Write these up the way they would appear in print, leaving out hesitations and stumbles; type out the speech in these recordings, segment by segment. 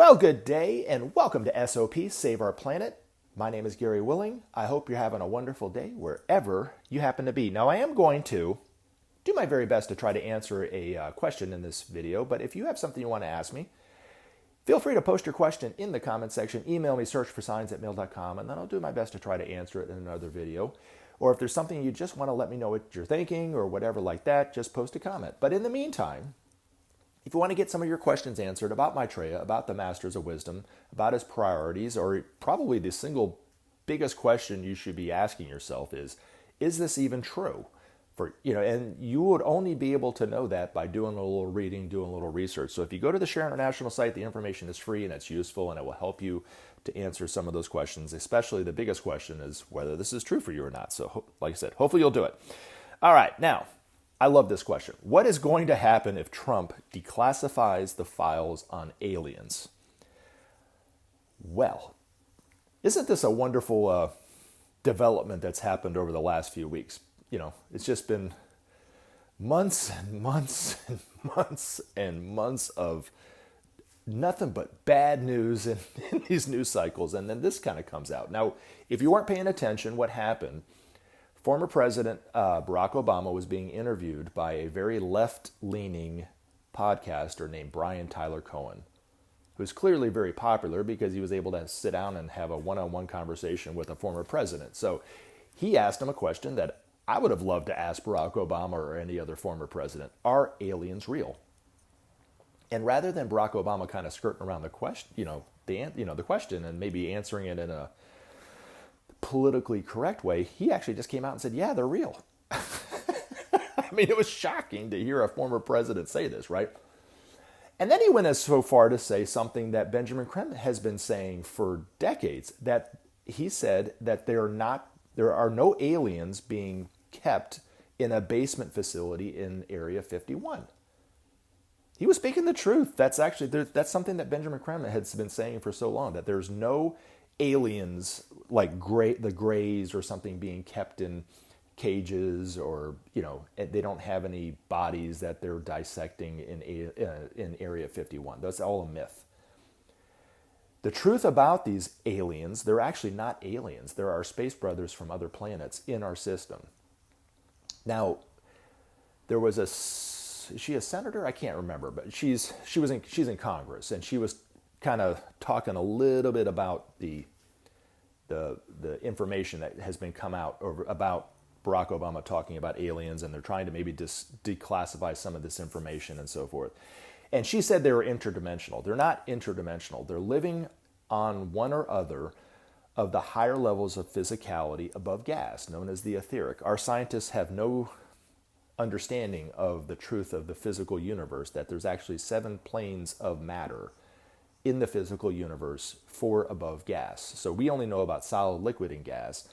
Well, good day and welcome to SOP Save Our Planet. My name is Gary Willing. I hope you're having a wonderful day wherever you happen to be. Now, I am going to do my very best to try to answer a question in this video, but if you have something you want to ask me, feel free to post your question in the comment section. Email me, searchforsigns@mail.com, and then I'll do my best to try to answer it in another video. Or if there's something you just want to let me know what you're thinking or whatever like that, just post a comment. But in the meantime, if you want to get some of your questions answered about Maitreya, about the Masters of Wisdom, about his priorities, or probably the single biggest question you should be asking yourself is this even true? And you would only be able to know that by doing a little reading, doing a little research. So if you go to the Share International site, the information is free and it's useful and it will help you to answer some of those questions. Especially the biggest question is whether this is true for you or not. So like I said, hopefully you'll do it. All right, now, I love this question. What is going to happen if Trump declassifies the files on aliens? Well, isn't this a wonderful development that's happened over the last few weeks? It's just been months and months and months and months of nothing but bad news in these news cycles. And then this kind of comes out. Now, if you weren't paying attention, what happened? Former President Barack Obama was being interviewed by a very left-leaning podcaster named Brian Tyler Cohen, who's clearly very popular because he was able to sit down and have a one-on-one conversation with a former president. So he asked him a question that I would have loved to ask Barack Obama or any other former president. Are aliens real? And rather than Barack Obama kind of skirting around the question, the question and maybe answering it in a politically correct way, he actually just came out and said, yeah, they're real. I mean, it was shocking to hear a former president say this, right? And then he went as so far to say something that Benjamin Creme has been saying for decades, that he said that there are no aliens being kept in a basement facility in Area 51. He was speaking the truth. That's something that Benjamin Creme has been saying for so long, that there's no aliens like the Greys or something being kept in cages, or they don't have any bodies that they're dissecting in Area 51. That's all a myth. The truth about these aliens, they're actually not aliens. They're our space brothers from other planets in our system. Now, there was is she a senator? I can't remember, but she's in Congress, and she was kind of talking a little bit about the information that has been come out about Barack Obama talking about aliens, and they're trying to maybe declassify some of this information and so forth. And she said they were interdimensional. They're not interdimensional. They're living on one or other of the higher levels of physicality above gas, known as the etheric. Our scientists have no understanding of the truth of the physical universe, that there's actually 7 planes of matter in the physical universe for above gas. So we only know about solid, liquid, and gas.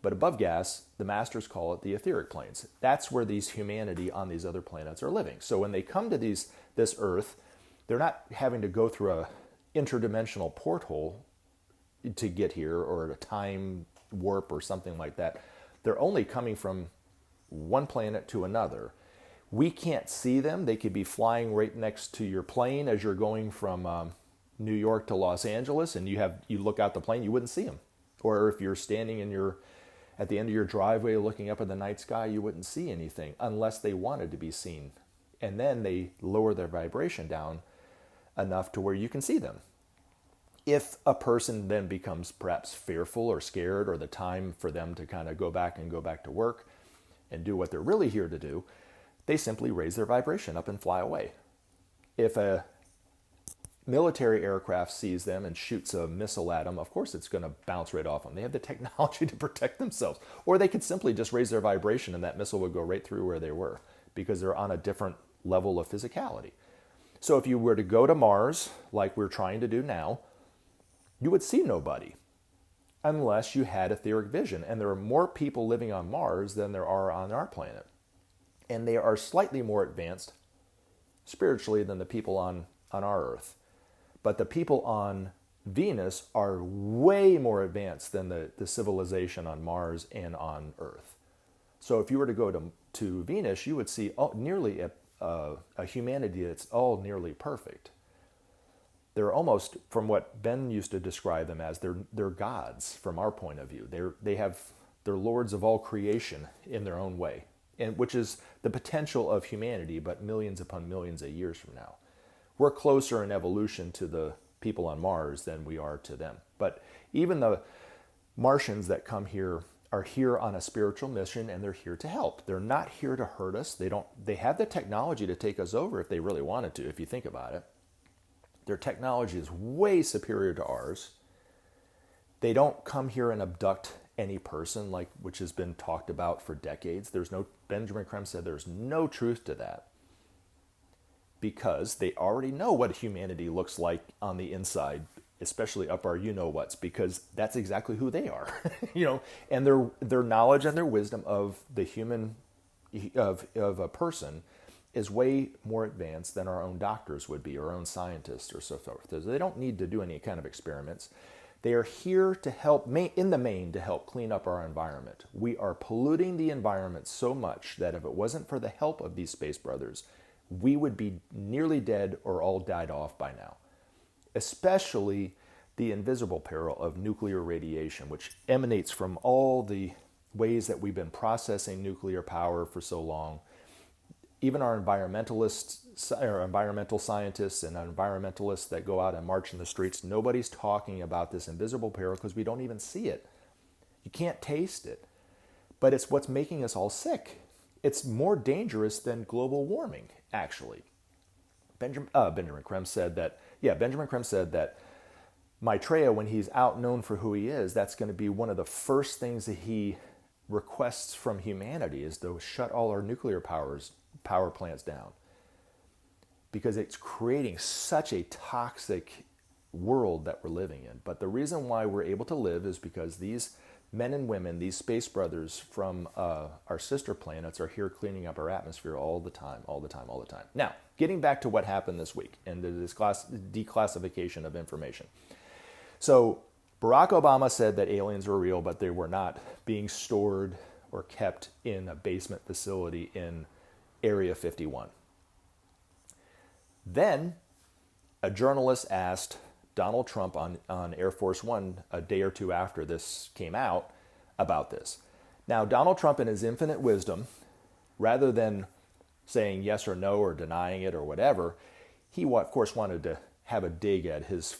But above gas, the masters call it the etheric planes. That's where these humanity on these other planets are living. So when they come to this Earth, they're not having to go through a interdimensional porthole to get here, or a time warp or something like that. They're only coming from one planet to another. We can't see them. They could be flying right next to your plane as you're going from New York to Los Angeles, and you look out the plane, you wouldn't see them. Or if you're standing at the end of your driveway looking up at the night sky, you wouldn't see anything unless they wanted to be seen. And then they lower their vibration down enough to where you can see them. If a person then becomes perhaps fearful or scared, or the time for them to kind of go back to work and do what they're really here to do, they simply raise their vibration up and fly away. If a military aircraft sees them and shoots a missile at them, of course it's going to bounce right off them. They have the technology to protect themselves. Or they could simply just raise their vibration and that missile would go right through where they were, because they're on a different level of physicality. So if you were to go to Mars, like we're trying to do now, you would see nobody unless you had etheric vision. And there are more people living on Mars than there are on our planet. And they are slightly more advanced spiritually than the people on our Earth. But the people on Venus are way more advanced than the civilization on Mars and on Earth. So if you were to go to Venus, you would see nearly a humanity that's all nearly perfect. They're almost, from what Ben used to describe them as, they're gods from our point of view. They're lords of all creation in their own way, and which is the potential of humanity, but millions upon millions of years from now. We're closer in evolution to the people on Mars than we are to them. But even the Martians that come here are here on a spiritual mission, and they're here to help. They're not here to hurt us. They have the technology to take us over if they really wanted to, if you think about it. Their technology is way superior to ours. They don't come here and abduct any person, which has been talked about for decades. Benjamin Creme said there's no truth to that, because they already know what humanity looks like on the inside, especially up our you-know-whats, because that's exactly who they are. And their knowledge and their wisdom of the human, of a person, is way more advanced than our own doctors would be, our own scientists or so forth. They don't need to do any kind of experiments. They are here to help, in the main, to help clean up our environment. We are polluting the environment so much that if it wasn't for the help of these space brothers, we would be nearly dead or all died off by now. Especially the invisible peril of nuclear radiation, which emanates from all the ways that we've been processing nuclear power for so long. Even our environmentalists, or environmental scientists and environmentalists that go out and march in the streets, nobody's talking about this invisible peril because we don't even see it. You can't taste it. But it's what's making us all sick. It's more dangerous than global warming, actually. Benjamin Creme said that Maitreya, when he's out known for who he is, that's going to be one of the first things that he requests from humanity, is to shut all our nuclear power plants down, because it's creating such a toxic world that we're living in. But the reason why we're able to live is because these men and women, these space brothers from our sister planets, are here cleaning up our atmosphere all the time. Now, getting back to what happened this week and the declassification of information. So Barack Obama said that aliens were real, but they were not being stored or kept in a basement facility in Area 51. Then a journalist asked Donald Trump on Air Force One a day or two after this came out about this. Now, Donald Trump, in his infinite wisdom, rather than saying yes or no or denying it or whatever, he of course wanted to have a dig at his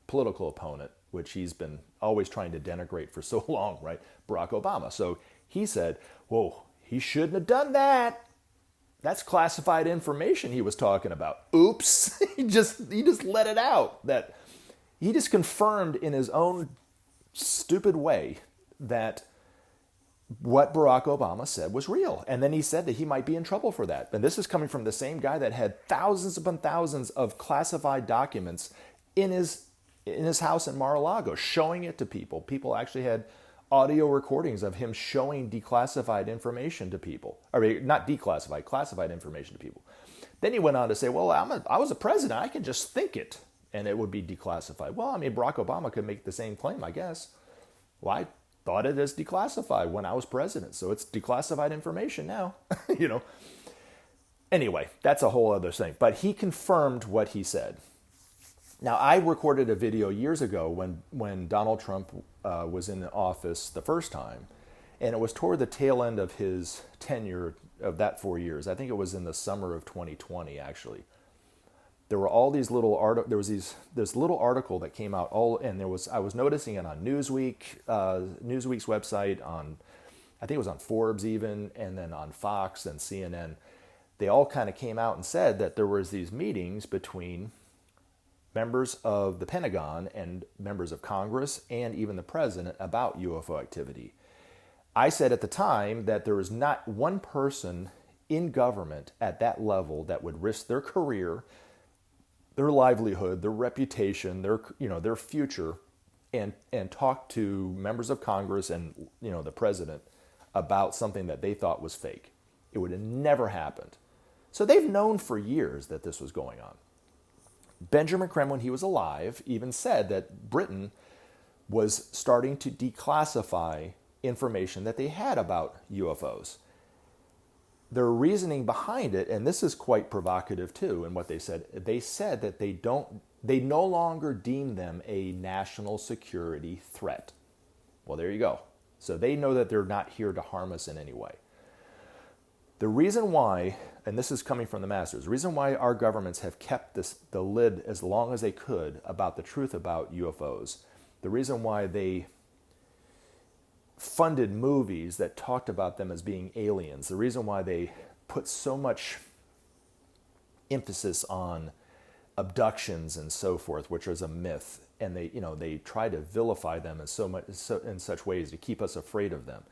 political opponent, which he's been always trying to denigrate for so long, right? Barack Obama. So he said, whoa, he shouldn't have done that. That's classified information he was talking about. Oops. he just let it out. That he just confirmed in his own stupid way that what Barack Obama said was real. And then he said that he might be in trouble for that. And this is coming from the same guy that had thousands upon thousands of classified documents in his house in Mar-a-Lago, showing it to people. People actually had audio recordings of him showing declassified information to people. I mean, not declassified, classified information to people. Then he went on to say, well, I was a president. I can just think it, and it would be declassified. Well, I mean, Barack Obama could make the same claim, I guess. Well, I thought it as declassified when I was president, so it's declassified information now, Anyway, that's a whole other thing. But he confirmed what he said. Now, I recorded a video years ago when Donald Trump was in the office the first time, and it was toward the tail end of his tenure of that 4 years. I think it was in the summer of 2020, actually. There were all these little this little article that came out and I was noticing it on Newsweek's website, I think it was on Forbes even, and then on Fox and CNN. They all kind of came out and said that there was these meetings between members of the Pentagon and members of Congress and even the president about UFO activity. I said at the time that there was not one person in government at that level that would risk their career, their livelihood, their reputation, their future, and talk to members of Congress and the president about something that they thought was fake. It would have never happened. So they've known for years that this was going on. Benjamin Creme, when he was alive, even said that Britain was starting to declassify information that they had about UFOs. their reasoning behind it, and this is quite provocative too, in what they said that they no longer deem them a national security threat. Well, there you go. So they know that they're not here to harm us in any way. The reason why, and this is coming from the masters, the reason why our governments have kept the lid as long as they could about the truth about UFOs, the reason why they funded movies that talked about them as being aliens, the reason why they put so much emphasis on abductions and so forth, which is a myth, and they try to vilify them in such ways to keep us afraid of them,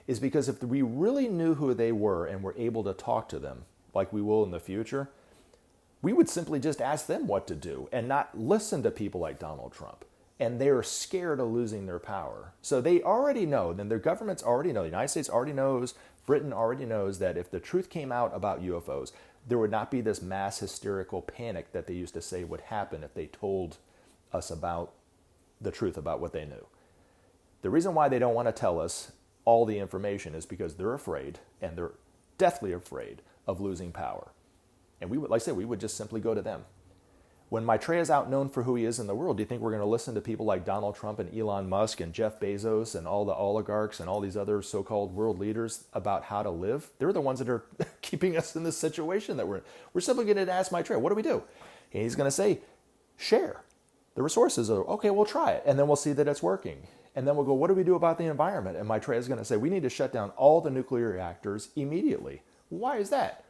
is because if we really knew who they were and were able to talk to them, like we will in the future, we would simply just ask them what to do and not listen to people like Donald Trump. And they're scared of losing their power. So they already know, then their governments already know, the United States already knows, Britain already knows that if the truth came out about UFOs, there would not be this mass hysterical panic that they used to say would happen if they told us about the truth about what they knew. The reason why they don't want to tell us all the information is because they're afraid, and they're deathly afraid of losing power. And we would, like I said, we would just simply go to them. When Maitreya is out known for who he is in the world, do you think we're going to listen to people like Donald Trump and Elon Musk and Jeff Bezos and all the oligarchs and all these other so-called world leaders about how to live? They're the ones that are keeping us in this situation that we're in. We're simply going to ask Maitreya, what do we do? And he's going to say, share. The resources are, okay, we'll try it. And then we'll see that it's working. And then we'll go, what do we do about the environment? And Maitreya is going to say, we need to shut down all the nuclear reactors immediately. Why is that?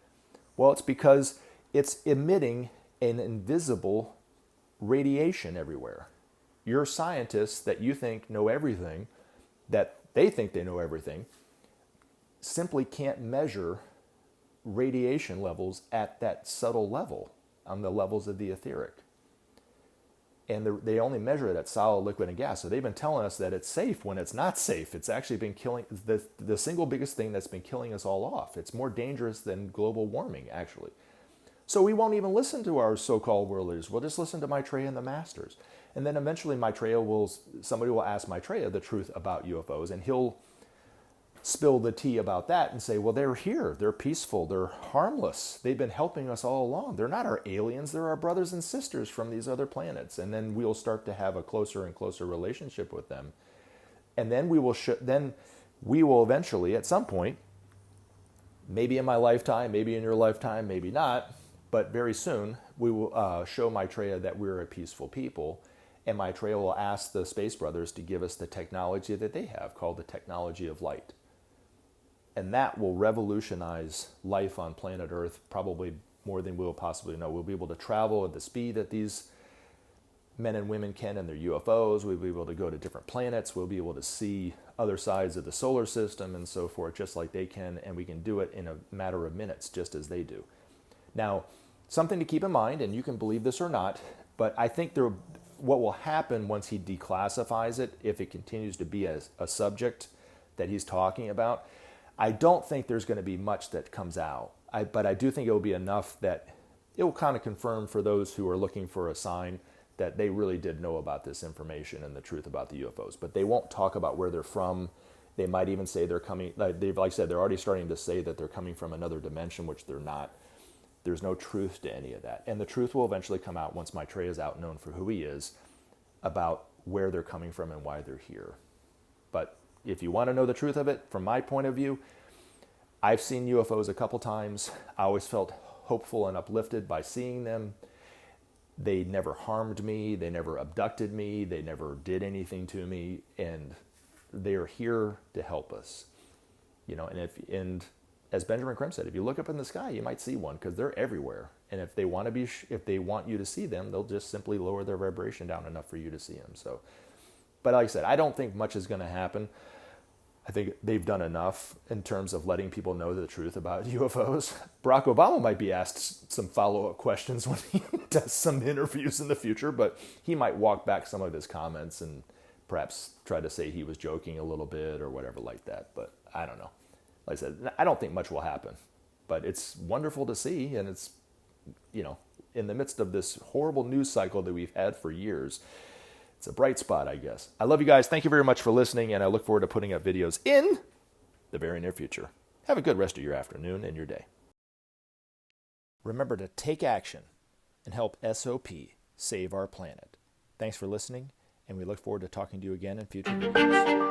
Well, it's because it's emitting an invisible radiation everywhere. Your scientists that you think know everything, that they think they know everything, simply can't measure radiation levels at that subtle level, on the levels of the etheric. And they only measure it at solid, liquid, and gas. So they've been telling us that it's safe when it's not safe. It's actually been killing, the single biggest thing that's been killing us all off. It's more dangerous than global warming, actually. So we won't even listen to our so-called world leaders. We'll just listen to Maitreya and the masters. And then eventually somebody will ask Maitreya the truth about UFOs, and he'll spill the tea about that and say, well, they're here. They're peaceful. They're harmless. They've been helping us all along. They're not our aliens. They're our brothers and sisters from these other planets. And then we'll start to have a closer and closer relationship with them. And then we will eventually, at some point, maybe in my lifetime, maybe in your lifetime, maybe not, but very soon, we will show Maitreya that we're a peaceful people, and Maitreya will ask the Space Brothers to give us the technology that they have, called the technology of light. And that will revolutionize life on planet Earth, probably more than we'll possibly know. We'll be able to travel at the speed that these men and women can in their UFOs. We'll be able to go to different planets. We'll be able to see other sides of the solar system and so forth, just like they can, and we can do it in a matter of minutes, just as they do. Now, something to keep in mind, and you can believe this or not, but I think what will happen once he declassifies it, if it continues to be a subject that he's talking about, I don't think there's going to be much that comes out. But I do think it will be enough that it will kind of confirm for those who are looking for a sign that they really did know about this information and the truth about the UFOs. But they won't talk about where they're from. They might even say they're coming, like I said, they're already starting to say that they're coming from another dimension, which they're not. There's no truth to any of that. And the truth will eventually come out once Maitreya is out known for who he is, about where they're coming from and why they're here. But if you want to know the truth of it, from my point of view, I've seen UFOs a couple times. I always felt hopeful and uplifted by seeing them. They never harmed me. They never abducted me. They never did anything to me. And they're here to help us. And as Benjamin Crumb said, if you look up in the sky, you might see one, because they're everywhere. And if they want you to see them, they'll just simply lower their vibration down enough for you to see them. So, but like I said, I don't think much is going to happen. I think they've done enough in terms of letting people know the truth about UFOs. Barack Obama might be asked some follow-up questions when he does some interviews in the future, but he might walk back some of his comments and perhaps try to say he was joking a little bit or whatever like that. But I don't know. Like I said, I don't think much will happen, but it's wonderful to see. And it's, in the midst of this horrible news cycle that we've had for years, it's a bright spot, I guess. I love you guys. Thank you very much for listening, and I look forward to putting up videos in the very near future. Have a good rest of your afternoon and your day. Remember to take action and help SOP save our planet. Thanks for listening, and we look forward to talking to you again in future videos.